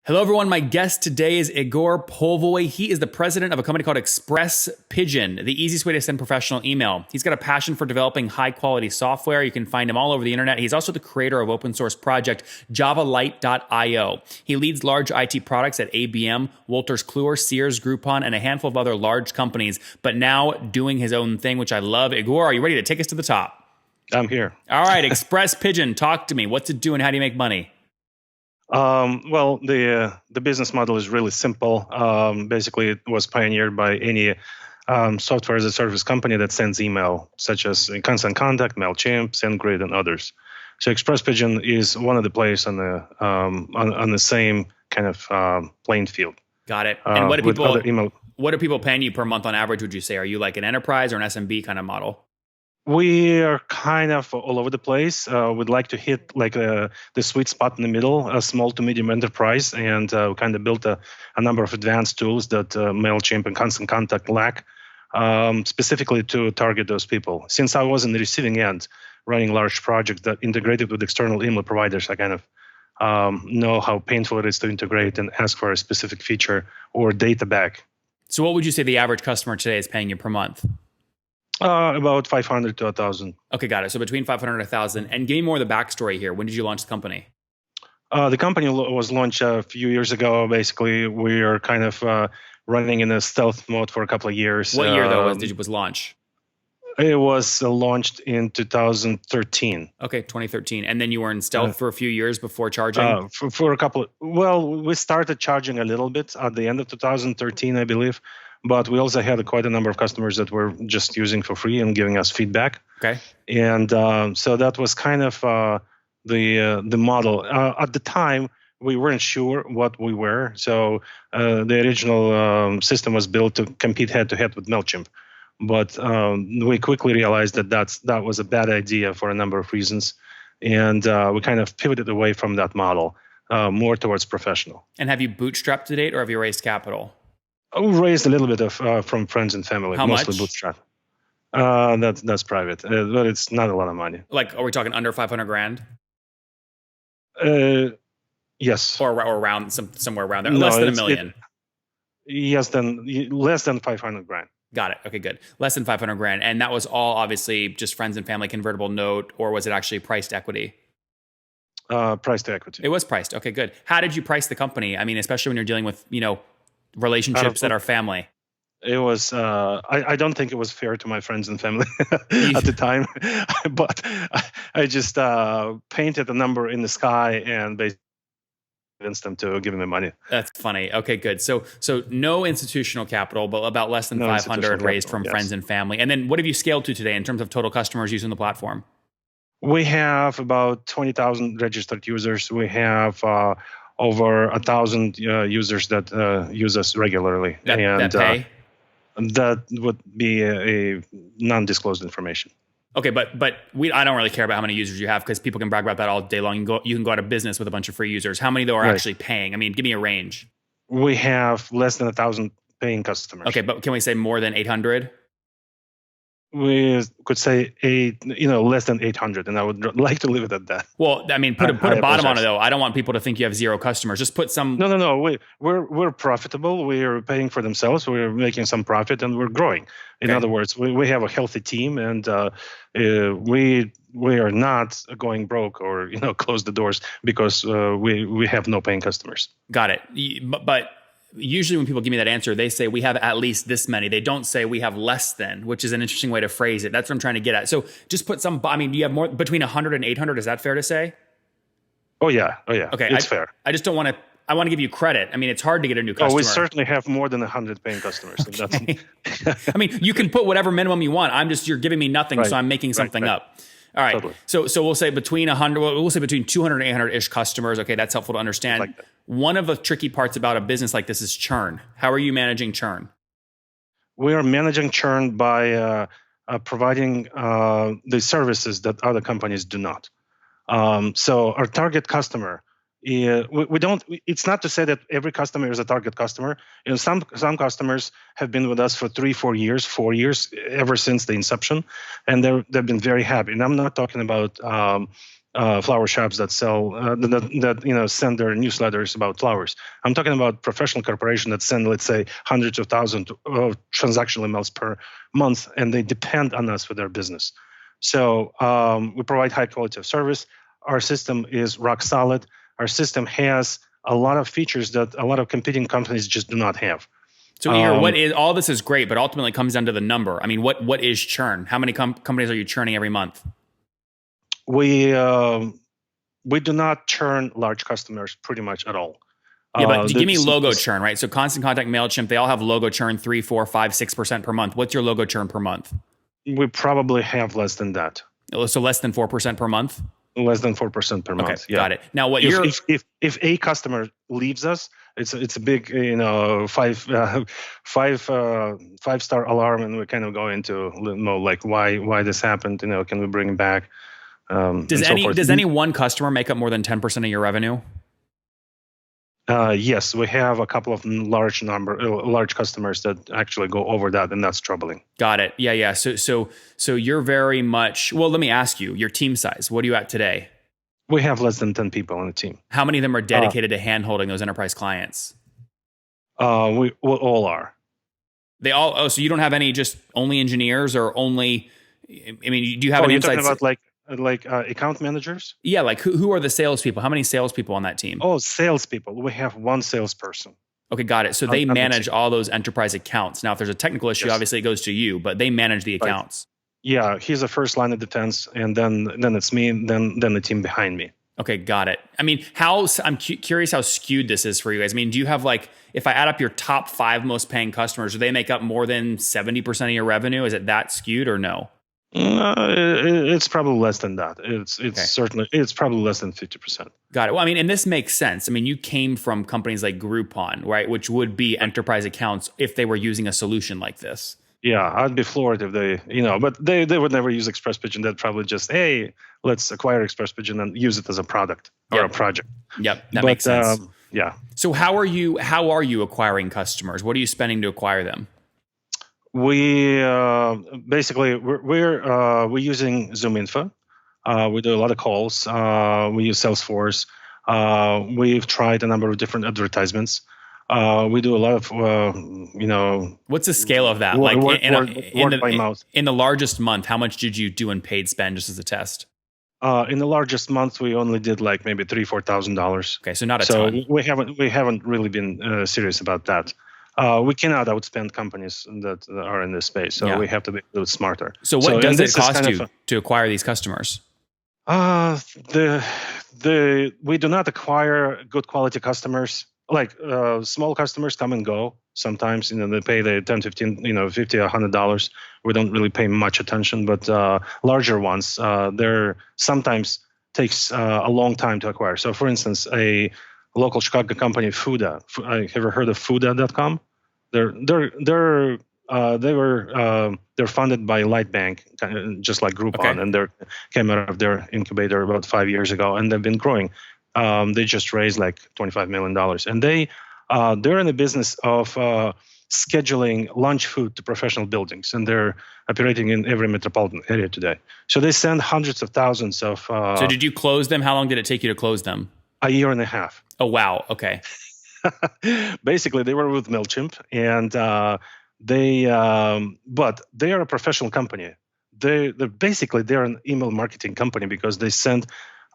Hello, everyone. My guest today is Igor. He is the president of a company called Express Pigeon, the easiest way to send professional email. He's got a passion for developing high-quality software. You can find him all over the internet. He's also the creator of open source project JavaLite.io. He leads large IT products at ABM, Wolters Kluwer, Sears, Groupon, and a handful of other large companies, but now doing his own thing, which I love. Igor, are you ready to take us to the top? I'm here. All right, Express Pigeon, talk to me. What's it doing? How do you make money? Well, the business model is really simple. Basically, it was pioneered by any software as a service company that sends email, such as Constant Contact, Mailchimp, SendGrid, and others. So Express Pigeon is one of the players on the same kind of playing field. Got it. And what What are people paying you per month on average? Would you say? Are you like an enterprise or an SMB kind of model? We are kind of all over the place. We'd like to hit like the sweet spot in the middle, a small to medium enterprise, and we kind of built a number of advanced tools that Mailchimp and Constant Contact lack, specifically to target those people. Since I was in the receiving end, running large projects that integrated with external email providers, I kind of know how painful it is to integrate and ask for a specific feature or data back. So what would you say the average customer today is paying you per month? About 500 to 1,000. Okay, got it. So between 500 and 1,000. And give me more of the backstory here. When did you launch the company? The company was launched a few years ago. Basically, we are kind of running in a stealth mode for a couple of years. What year, though, was launch? It was launched in 2013. Okay, 2013. And then you were in stealth for a few years before charging? For a couple we started charging a little bit at the end of 2013, I believe. But we also had quite a number of customers that were just using for free and giving us feedback. Okay. And so that was kind of the model. At the time, we weren't sure what we were. So the original system was built to compete head-to-head with Mailchimp. But we quickly realized that was a bad idea for a number of reasons. And we kind of pivoted away from that model, more towards professional. And have you bootstrapped to date or have you raised capital? We raised a little bit of from friends and family. How mostly much? Bootstrap. That's private, but it's not a lot of money. Like, are we talking under 500 grand? Yes. Or around somewhere around there, No, less than a million. Less than 500 grand. Got it. Okay, good. Less than 500 grand, and that was all obviously just friends and family convertible note, or was it actually priced equity? Price to equity. It was priced. Okay, good. How did you price the company? I mean, especially when you're dealing with relationships that are family. It was. I don't think it was fair to my friends and family at the time, but I just painted a number in the sky and basically convinced them to give me money. That's funny. Okay, good. So no institutional capital, but about less than 500 raised from friends and family. And then what have you scaled to today in terms of total customers using the platform? We have about 20,000 registered users. We have over 1,000 users that use us regularly. That pay? That would be a non-disclosed information. Okay, but I don't really care about how many users you have because people can brag about that all day long. You can go out of business with a bunch of free users. How many though are actually paying? I mean, give me a range. We have less than 1,000 paying customers. Okay, but can we say more than 800? We could say less than 800, and I would like to leave it at that. Well, I mean, put a bottom on it though. I don't want people to think you have zero customers. Just put some. No. We're profitable. We are paying for themselves. We're making some profit, and we're growing. In other words, we have a healthy team, and we are not going broke or close the doors because we have no paying customers. Got it. But usually when people give me that answer, they say we have at least this many. They don't say we have less than, which is an interesting way to phrase it. That's what I'm trying to get at. So just put some, do you have more between 100 and 800? Is that fair to say? Oh yeah. Okay. It's fair. I just don't want to, I want to give you credit. I mean, it's hard to get a new customer. Oh, we certainly have more than 100 paying customers. Okay. I mean, you can put whatever minimum you want. You're giving me nothing. So I'm making something up. All right. Totally. So we'll say between 200 and 800-ish customers. Okay, that's helpful to understand. Like one of the tricky parts about a business like this is churn. How are you managing churn? We are managing churn by providing the services that other companies do not. So our target customer, we don't. It's not to say that every customer is a target customer. Some customers have been with us for 4 years, ever since the inception, and they've been very happy. And I'm not talking about flower shops that sell that send their newsletters about flowers. I'm talking about professional corporations that send, let's say, hundreds of thousands of transactional emails per month, and they depend on us for their business. So we provide high quality of service. Our system is rock solid. Our system has a lot of features that a lot of competing companies just do not have. So Igor, what is all this is great, but ultimately it comes down to the number. I mean, what is churn? How many companies are you churning every month? We do not churn large customers pretty much at all. Yeah, but give me logo churn, right? So Constant Contact, MailChimp, they all have logo churn 3, 4, 5, 6% per month. What's your logo churn per month? We probably have less than that. So less than 4% per month? Less than 4% per month. Okay, yeah. Got it. Now, what if a customer leaves us, it's a big five-star alarm, and we kind of go into like why this happened. Can we bring it back? Does any one customer make up more than 10% of your revenue? Yes, we have a couple of large customers that actually go over that, and that's troubling. Got it. Yeah. So you're very much, well, let me ask you, your team size, what are you at today? We have less than 10 people on the team. How many of them are dedicated to hand-holding those enterprise clients? We all are. They all, so you don't have any just only engineers or only, I mean, do you have an insight? You're talking about like account managers? Yeah, like who are the salespeople? How many salespeople on that team? Oh, salespeople. We have one salesperson. Okay, got it. So they manage all those enterprise accounts. Now, if there's a technical issue, obviously it goes to you, but they manage the accounts. Yeah, he's the first line of defense, and then it's me, and then the team behind me. Okay, got it. I mean, I'm curious how skewed this is for you guys. I mean, do you have if I add up your top 5 most paying customers, do they make up more than 70% of your revenue? Is it that skewed or no? It's probably less than that. It's probably less than 50%. Got it. Well, I mean, and this makes sense. I mean, you came from companies like Groupon, right? Which would be enterprise accounts if they were using a solution like this. Yeah, I'd be floored if they, but they would never use ExpressPigeon. They'd probably just, hey, let's acquire ExpressPigeon and use it as a product or a project. Yep, that makes sense. Yeah. So how are you acquiring customers? What are you spending to acquire them? We basically we're using ZoomInfo. We do a lot of calls. We use Salesforce. We've tried a number of different advertisements. We do a lot of, What's the scale of that? In the largest month, how much did you do in paid spend just as a test? In the largest month, we only did like maybe $3,000-$4,000. Okay, so not a ton. So we haven't really been serious about that. We cannot outspend companies that are in this space, so we have to be a little smarter. So what does it cost you to acquire these customers? We do not acquire good quality customers. Like small customers come and go. Sometimes they pay the $10, $15, $50, $100. We don't really pay much attention, but larger ones, they're sometimes takes a long time to acquire. So, for instance, a local Chicago company, Fuda. Have you heard of Fuda.com? They're funded by Lightbank, just like Groupon, and they came out of their incubator about 5 years ago, and they've been growing. They just raised like $25 million, and they're in the business of scheduling lunch food to professional buildings, and they're operating in every metropolitan area today. So they send hundreds of thousands of. So did you close them? How long did it take you to close them? A year and a half. Oh wow! Okay. Basically, they were with MailChimp, and but they are a professional company. They're an email marketing company because they send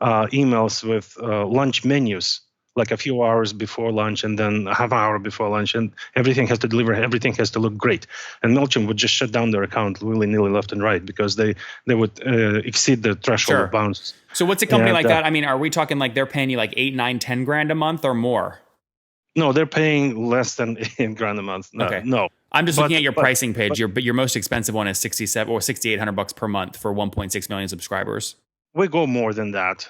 emails with lunch menus, like a few hours before lunch and then a half hour before lunch, and everything has to deliver, everything has to look great. And MailChimp would just shut down their account willy-nilly left and right because they would exceed the threshold of bounds. So what's a company like that? I mean, are we talking like they're paying you like $8, $9, $10 a month or more? No, they're paying less than $8,000 a month. No. I'm just looking at your pricing page. Your most expensive one is $6,700 or $6,800 per month for 1.6 million subscribers. We go more than that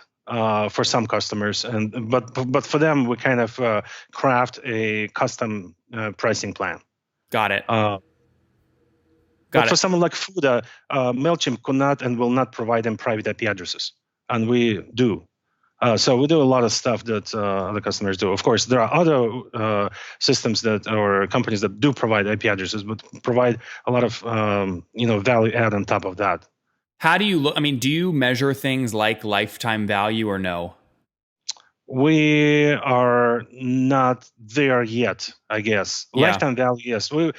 for some customers, but for them we kind of craft a custom pricing plan. Got it. For someone like Fuda, MailChimp could not and will not provide them private IP addresses, and we do. So we do a lot of stuff that other customers do. Of course, there are other systems or companies that do provide IP addresses, but provide a lot of value add on top of that. How do you look? I mean, do you measure things like lifetime value or no? We are not there yet, I guess. Yeah. Lifetime value, yes. We're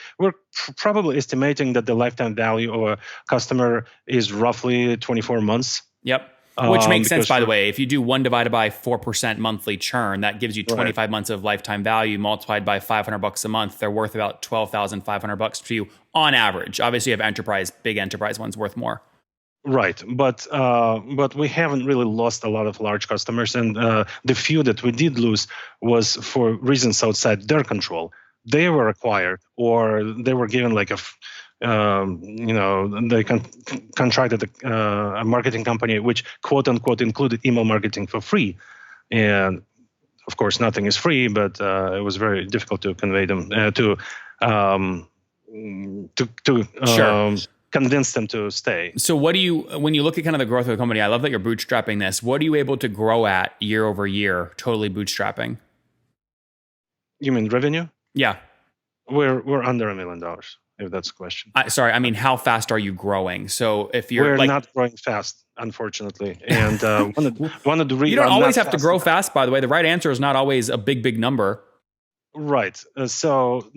probably estimating that the lifetime value of a customer is roughly 24 months. Yep. Which makes sense, Because by the way. If you do 1 divided by 4% monthly churn, that gives you right. 25 months of lifetime value multiplied by $500 a month. They're worth about $12,500 to you on average. Obviously, you have enterprise, big enterprise ones worth more. Right, but we haven't really lost a lot of large customers, and the few that we did lose was for reasons outside their control. They were acquired, or they were given like they contracted a marketing company which quote unquote included email marketing for free, and of course nothing is free, but it was very difficult to convey them Sure. convince them to stay. So what do you, when you look at kind of the growth of the company, I love that you're bootstrapping this. What are you able to grow at year over year, totally bootstrapping? You mean revenue? Yeah. We're under $1 million, if that's the question. Sorry, I mean, how fast are you growing? So if you're we're not growing fast, unfortunately. And one of the reasons you don't always have to grow fast, by the way. The right answer is not always a big number. Right. So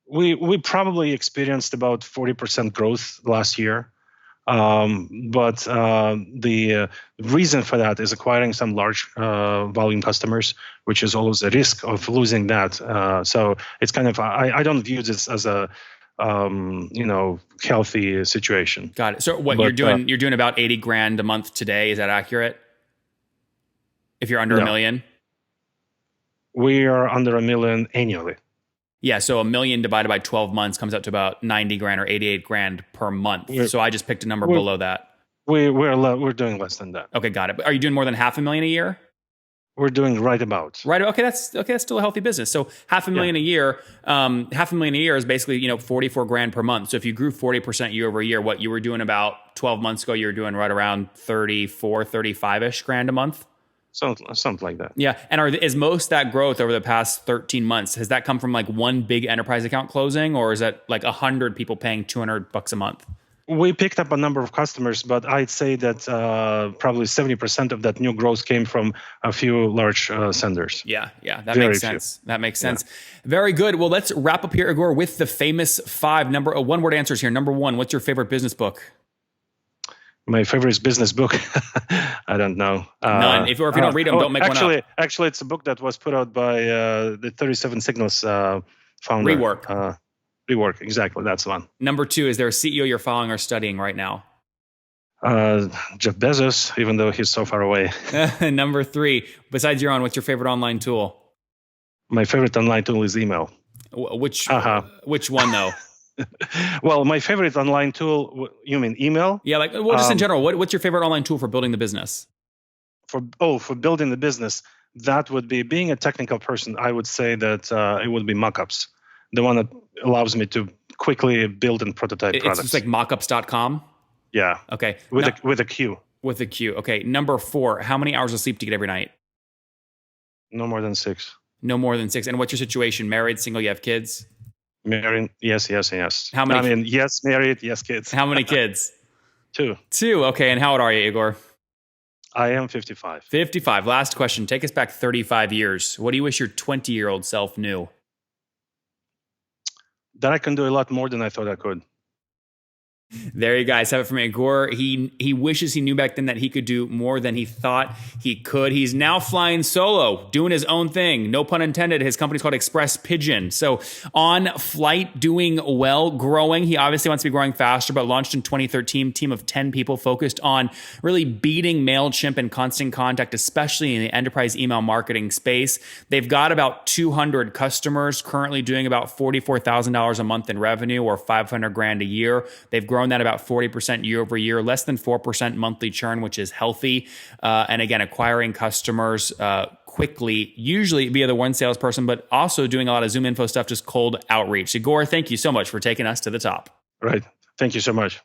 we probably experienced about 40% growth last year. But the reason for that is acquiring some large volume customers, which is always a risk of losing that. So it's kind of, I don't view this as a healthy situation. Got it. So what you're doing about 80 grand a month today. Is that accurate? If you're under $1 million? We are under $1 million annually. Yeah, so $1 million divided by 12 months comes out to about 90 grand or 88 grand per month. So I just picked a number below that. We're doing less than that. Okay, got it. Are you doing more than $500,000 a year? We're doing right about. Right. Okay, that's still a healthy business. So $500,000 a year, $500,000 a year is basically 44 grand per month. So if you grew 40% year over year, what you were doing about 12 months ago, you were doing right around 34, 35-ish grand a month. Something like that. Yeah. And is most that growth over the past 13 months, has that come from like one big enterprise account closing, or is that like 100 people paying $200 a month? We picked up a number of customers, but I'd say that probably 70% of that new growth came from a few large senders. Yeah, that makes sense. That makes sense. Very good. Well, let's wrap up here, Igor, with the famous 5 one-word answers here. Number 1, what's your favorite business book? My favorite business book? I don't know. None. If you don't read them, don't make one up. Actually, it's a book that was put out by the 37 Signals founder. Rework, exactly. That's the one. Number 2, is there a CEO you're following or studying right now? Jeff Bezos, even though he's so far away. Number 3, besides your own, what's your favorite online tool? My favorite online tool is email. Which one, though? Well, my favorite online tool, you mean email? Yeah, just in general, what's your favorite online tool for building the business? For building the business, that would be, being a technical person, I would say that it would be mockups. The one that allows me to quickly build and prototype products. It's just like mockups.com? Yeah. Okay. With a Q. With a Q. Okay. Number 4, how many hours of sleep do you get every night? No more than 6. No more than 6. And what's your situation? Married, single, you have kids? Married, yes. How many? Yes, married, yes, kids. How many kids? 2. 2. Okay. And how old are you, Igor? I am 55. 55. Last question. Take us back 35 years. What do you wish your 20-year-old self knew? That I can do a lot more than I thought I could. There you guys have it from Igor. He wishes he knew back then that he could do more than he thought he could. He's now flying solo, doing his own thing. No pun intended. His company's called Express Pigeon. So on flight, doing well, growing. He obviously wants to be growing faster, but launched in 2013, team of 10 people focused on really beating MailChimp and Constant Contact, especially in the enterprise email marketing space. They've got about 200 customers, currently doing about $44,000 a month in revenue, or 500 grand a year. They've grown that about 40% year over year, less than 4% monthly churn, which is healthy. And again, acquiring customers quickly, usually via the one salesperson, but also doing a lot of Zoom info stuff, just cold outreach. Igor, thank you so much for taking us to the top. Right. Thank you so much.